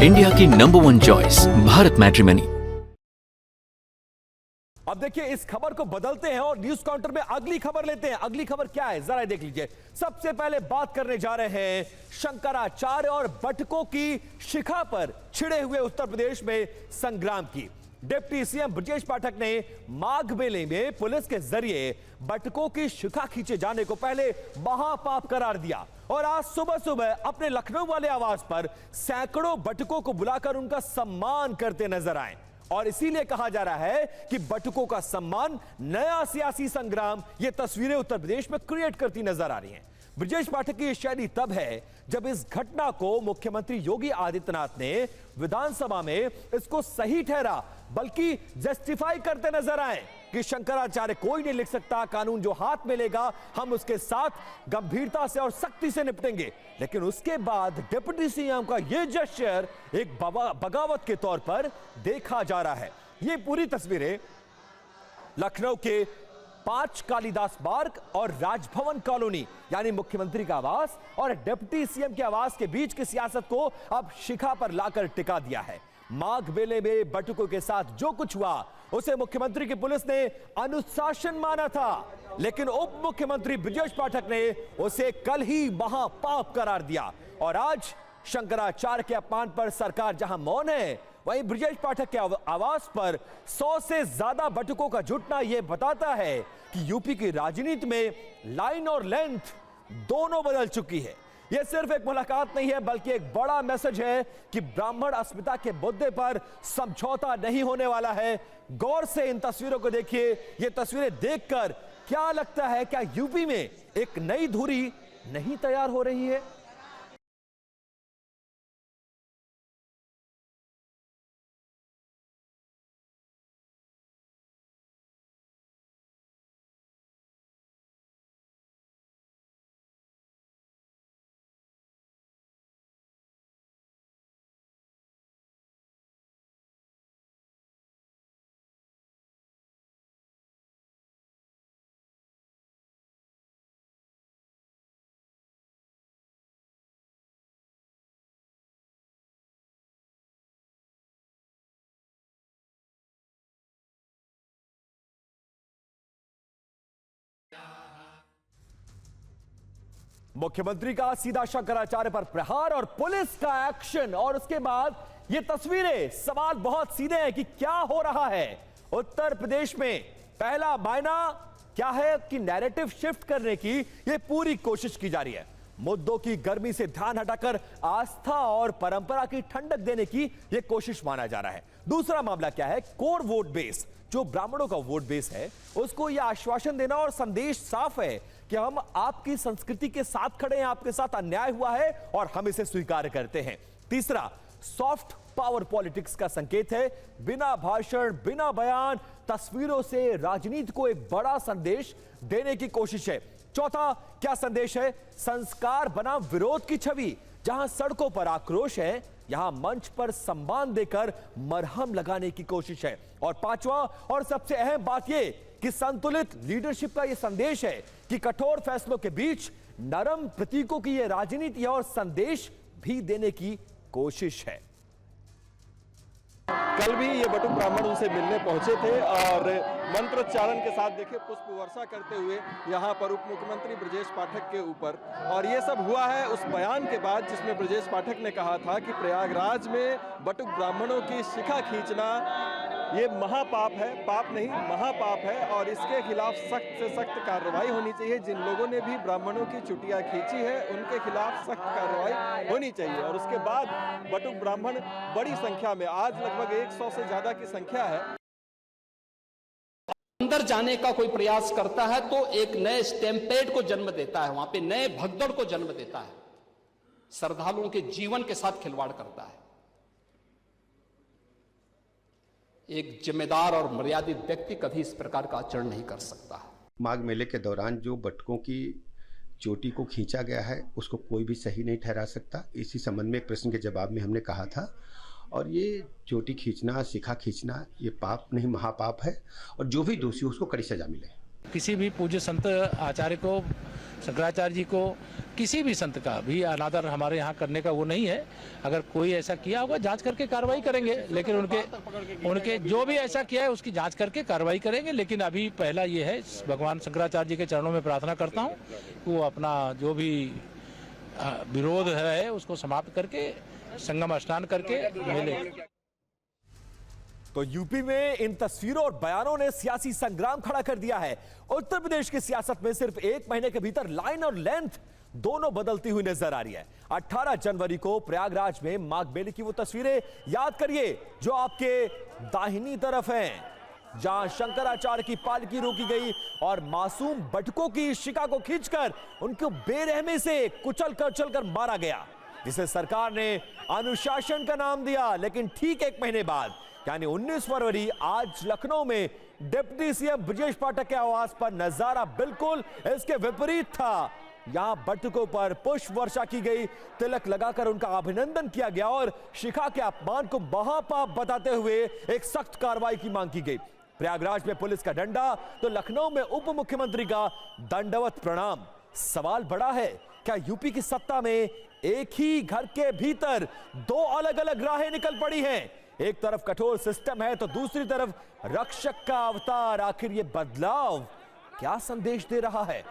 India की number 1 choice Bharat matrimony. अब देखिए, इस खबर को बदलते हैं और न्यूज काउंटर में अगली खबर लेते हैं। अगली खबर क्या है जरा देख लीजिए। सबसे पहले बात करने जा रहे हैं शंकराचार्य और बटुकों की शिखा पर छिड़े हुए उत्तर प्रदेश में संग्राम की। डिप्टी सीएम ब्रजेश पाठक ने माघ मेले में पुलिस के जरिए बटुकों की शिखा खींचे जाने को पहले महापाप करार दिया और आज सुबह सुबह अपने लखनऊ वाले आवास पर सैकड़ों बटुकों को बुलाकर उनका सम्मान करते नजर आए। और इसीलिए कहा जा रहा है कि बटुकों का सम्मान नया सियासी संग्राम ये तस्वीरें उत्तर प्रदेश में क्रिएट करती नजर आ रही हैं। ब्रजेश पाठक की यह शैली तब है जब इस घटना को मुख्यमंत्री योगी आदित्यनाथ ने विधानसभा में इसको सही ठहरा बल्कि जस्टिफाई करते नजर आए कि शंकराचार्य कोई नहीं लिख सकता, कानून जो हाथ में लेगा हम उसके साथ गंभीरता से और सख्ती से निपटेंगे। लेकिन उसके बाद डिप्टी सीएम का यह जेस्चर एक बगावत के तौर पर देखा जा रहा है। ये पूरी तस्वीरें लखनऊ के 5 कालिदास बाग और राजभवन कॉलोनी यानी मुख्यमंत्री का आवास और डिप्टी सीएम के आवास के बीच की सियासत को अब शिखा पर लाकर टिका दिया है। माघ मेले में बटुकों के साथ जो कुछ हुआ उसे मुख्यमंत्री की पुलिस ने अनुशासन माना था, लेकिन उप मुख्यमंत्री ब्रजेश पाठक ने उसे कल ही महापाप करार दिया। और आज शंकराचार्य के अपमान पर सरकार जहां मौन है, वहीं ब्रजेश पाठक के आवास पर 100 से ज्यादा बटुकों का जुटना यह बताता है कि यूपी की राजनीति में लाइन और लेंथ दोनों बदल चुकी है। यह सिर्फ एक मुलाकात नहीं है बल्कि एक बड़ा मैसेज है कि ब्राह्मण अस्मिता के मुद्दे पर समझौता नहीं होने वाला है। गौर से इन तस्वीरों को देखिए। ये तस्वीरें देखकर क्या लगता है, क्या यूपी में एक नई धुरी नहीं तैयार हो रही है? मुख्यमंत्री का सीधा शंकराचार्य पर प्रहार और पुलिस का एक्शन और उसके बाद ये तस्वीरें। सवाल बहुत सीधे हैं कि क्या हो रहा है उत्तर प्रदेश में। पहला मायना क्या है कि नैरेटिव शिफ्ट करने की ये पूरी कोशिश की जा रही है। मुद्दों की गर्मी से ध्यान हटाकर आस्था और परंपरा की ठंडक देने की यह कोशिश माना जा रहा है। दूसरा मामला क्या है, कोर वोट बेस जो ब्राह्मणों का वोट बेस है उसको यह आश्वासन देना और संदेश साफ है कि हम आपकी संस्कृति के साथ खड़े हैं, आपके साथ अन्याय हुआ है और हम इसे स्वीकार करते हैं। तीसरा सॉफ्ट पावर पॉलिटिक्स का संकेत है, बिना भाषण बिना बयान तस्वीरों से राजनीति को एक बड़ा संदेश देने की कोशिश है। चौथा क्या संदेश है, संस्कार बनाम विरोध की छवि। जहां सड़कों पर आक्रोश है यहां मंच पर सम्मान देकर मरहम लगाने की कोशिश है। और पांचवा और सबसे अहम बात यह कि संतुलित लीडरशिप का यह संदेश है कि कठोर फैसलों के बीच नरम प्रतीकों की यह राजनीति और संदेश भी देने की कोशिश है। कल भी ये बटुक ब्राह्मण उनसे मिलने पहुंचे थे और मंत्रोच्चारण के साथ देखिए पुष्प वर्षा करते हुए यहाँ पर उप मुख्यमंत्री ब्रजेश पाठक के ऊपर। और ये सब हुआ है उस बयान के बाद जिसमें ब्रजेश पाठक ने कहा था कि प्रयागराज में बटुक ब्राह्मणों की शिखा खींचना ये महापाप है, पाप नहीं महापाप है और इसके खिलाफ सख्त से सख्त कार्रवाई होनी चाहिए। जिन लोगों ने भी ब्राह्मणों की चुटिया खींची है उनके खिलाफ सख्त कार्रवाई होनी चाहिए। और उसके बाद बटुक ब्राह्मण बड़ी संख्या में, आज लगभग 100 से ज्यादा की संख्या है, अंदर जाने का कोई प्रयास करता है तो एक नए स्टैम्पेड को जन्म देता है, वहां पे नए भगदड़ को जन्म देता है, श्रद्धालुओं के जीवन के साथ खिलवाड़ करता है। एक जिम्मेदार और मर्यादित व्यक्ति कभी इस प्रकार का आचरण नहीं कर सकता। माघ मेले के दौरान जो बटुकों की चोटी को खींचा गया है उसको कोई भी सही नहीं ठहरा सकता। इसी संबंध में एक प्रश्न के जवाब में हमने कहा था। और ये चोटी खींचना, शिखा खींचना ये पाप नहीं महापाप है और जो भी दोषी उसको कड़ी सजा मिले। किसी भी पूज्य संत आचार्य को, शंकराचार्य जी को, किसी भी संत का भी अनादर हमारे यहाँ करने का वो नहीं है। अगर कोई ऐसा किया होगा जांच करके कार्रवाई करेंगे, लेकिन उनके जो भी ऐसा किया है उसकी जांच करके कार्रवाई करेंगे। लेकिन अभी पहला ये है, भगवान शंकराचार्य जी के चरणों में प्रार्थना करता हूँ वो अपना जो भी विरोध है उसको समाप्त करके संगम स्नान करके मिले। तो यूपी में इन तस्वीरों और बयानों ने सियासी संग्राम खड़ा कर दिया है। उत्तर प्रदेश की सियासत में सिर्फ एक महीने के भीतर लाइन और लेंथ दोनों बदलती हुई नजर आ रही है। 18 जनवरी को प्रयागराज में माघ मेले की वो तस्वीरें याद करिए जो आपके दाहिनी तरफ हैं, जहां शंकराचार्य की पालकी रोकी गई और मासूम बटकों की शिका को खींचकर उनको बेरहमी से कुचल कर मारा गया, जिसे सरकार ने अनुशासन का नाम दिया। लेकिन ठीक एक महीने बाद यानी 19 फरवरी आज लखनऊ में डिप्टी सीएम ब्रजेश पाठक के आवास पर नजारा बिल्कुल इसके विपरीत था। यहां बटकों पर पुष्प वर्षा की गई, तिलक लगाकर उनका अभिनंदन किया गया और शिखा के अपमान को महापाप बताते हुए एक सख्त कार्रवाई की मांग की गई। प्रयागराज में पुलिस का डंडा तो लखनऊ में उप मुख्यमंत्री का दंडवत प्रणाम। सवाल बड़ा है, क्या यूपी की सत्ता में एक ही घर के भीतर दो अलग अलग राहें निकल पड़ी हैं? एक तरफ कठोर सिस्टम है तो दूसरी तरफ रक्षक का अवतार। आखिर ये बदलाव क्या संदेश दे रहा है?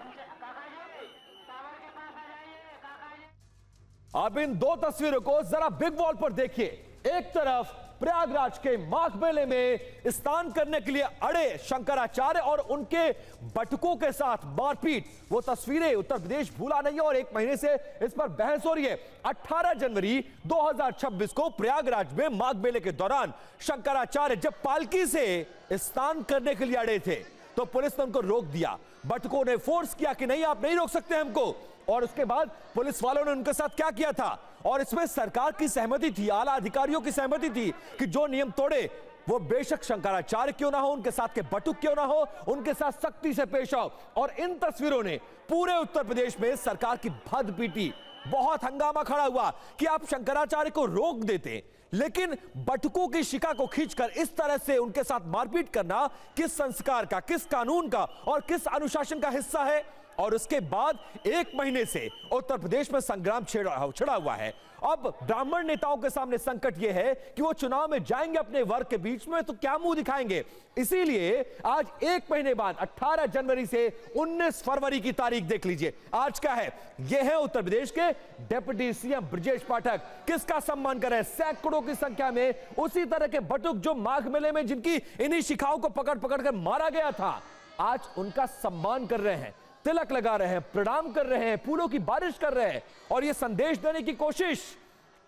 अब इन दो तस्वीरों को जरा बिग वॉल पर देखिए। एक तरफ प्रयागराज के माघ मेले में स्नान करने के लिए अड़े शंकराचार्य और उनके बटकों के साथ मारपीट, वो तस्वीरें उत्तर प्रदेश भूला नहीं है और एक महीने से इस पर बहस हो रही है। 18 जनवरी 2026 को प्रयागराज में माघ मेले के दौरान शंकराचार्य जब पालकी से स्नान करने के लिए अड़े थे तो पुलिस ने उनको रोक दिया। बटकों ने फोर्स किया कि नहीं, आप नहीं रोक सकते हमको, और उसके बाद पुलिस वालों ने उनके साथ क्या किया था। और इसमें सरकार की सहमति थी, आला अधिकारियों की सहमति थी कि जो नियम तोड़े वो बेशक शंकराचार्य क्यों ना हो, उनके साथ के बटुक क्यों ना हो, उनके साथ सख्ती से पेश आओ। और इन तस्वीरों ने पूरे उत्तर प्रदेश में सरकार की भद पीटी। बहुत हंगामा खड़ा हुआ कि आप शंकराचार्य को रोक देते, लेकिन बटुकों की शिका को खींचकर इस तरह से उनके साथ मारपीट करना किस संस्कार का, किस कानून का और किस अनुशासन का हिस्सा है? और उसके बाद एक महीने से उत्तर प्रदेश में संग्राम छिड़ा हुआ है। अब ब्राह्मण नेताओं के सामने संकट यह है कि वो चुनाव में जाएंगे अपने वर्ग के बीच में तो क्या मुंह दिखाएंगे। इसीलिए आज एक महीने बाद 18 जनवरी से 19 फरवरी की तारीख देख लीजिए। आज क्या है? यह है उत्तर प्रदेश के डिप्टी सीएम ब्रजेश पाठक। किसका सम्मान कर रहे हैं? सैकड़ों की संख्या में उसी तरह के बटुक जो माघ मेले में जिनकी इन्हीं शिखाओं को पकड़ कर मारा गया था, आज उनका सम्मान कर रहे हैं, तिलक लगा रहे हैं, प्रणाम कर रहे हैं, फूलों की बारिश कर रहे हैं और यह संदेश देने की कोशिश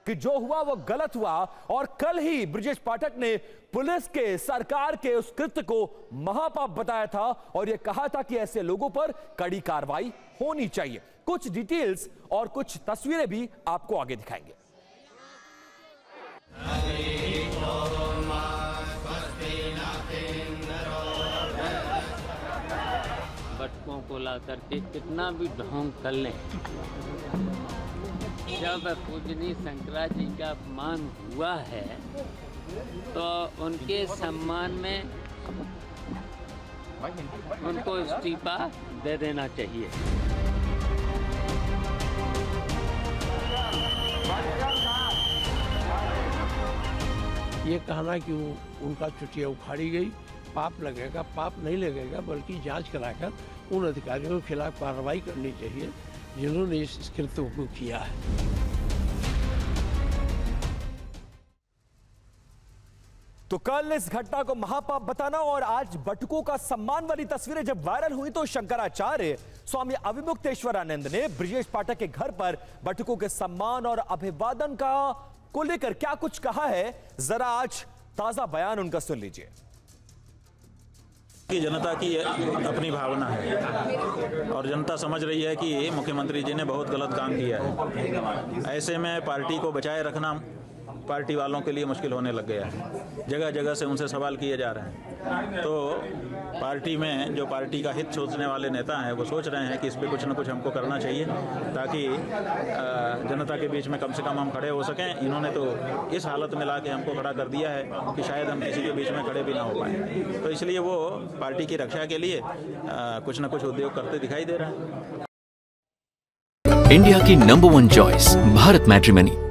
कि जो हुआ वो गलत हुआ। और कल ही ब्रजेश पाठक ने पुलिस के, सरकार के उस कृत्य को महापाप बताया था और यह कहा था कि ऐसे लोगों पर कड़ी कार्रवाई होनी चाहिए। कुछ डिटेल्स और कुछ तस्वीरें भी आपको आगे दिखाएंगे। बटकों को ला करके कितना भी ढोंग कर लें, जब पूजनीय शंकराचार्य जी का अपमान हुआ है तो उनके सम्मान में उनको इस्तीफा दे देना चाहिए। ये कहना कि उनका चुटिया उखाड़ी गई पाप लगेगा, पाप नहीं लगेगा, बल्कि जांच कराकर उन अधिकारियों के खिलाफ कार्रवाई करनी चाहिए जिन्होंने इस कृत्य को किया है। तो कल इस घटना को महापाप बताना और आज बटुकों का सम्मान वाली तस्वीरें जब वायरल हुई तो शंकराचार्य स्वामी अविमुक्तेश्वरानंद ने ब्रजेश पाठक के घर पर बटुकों के सम्मान और अभिवादन को लेकर क्या कुछ कहा है, जरा आज ताजा बयान उनका सुन लीजिए। कि जनता की अपनी भावना है और जनता समझ रही है कि मुख्यमंत्री जी ने बहुत गलत काम किया है। ऐसे में पार्टी को बचाए रखना पार्टी वालों के लिए मुश्किल होने लग गया है। जगह जगह से उनसे सवाल किए जा रहे हैं। तो पार्टी में जो पार्टी का हित सोचने वाले नेता हैं वो सोच रहे हैं कि इस पर कुछ न कुछ हमको करना चाहिए ताकि जनता के बीच में कम से कम हम खड़े हो सकें। इन्होंने तो इस हालत में ला के हमको खड़ा कर दिया है कि शायद हम किसी के बीच में खड़े भी ना हो पाए। तो इसलिए वो पार्टी की रक्षा के लिए कुछ न कुछ उद्योग करते दिखाई दे रहा है। इंडिया की नंबर 1 चॉइस भारत मैट्रिमनी।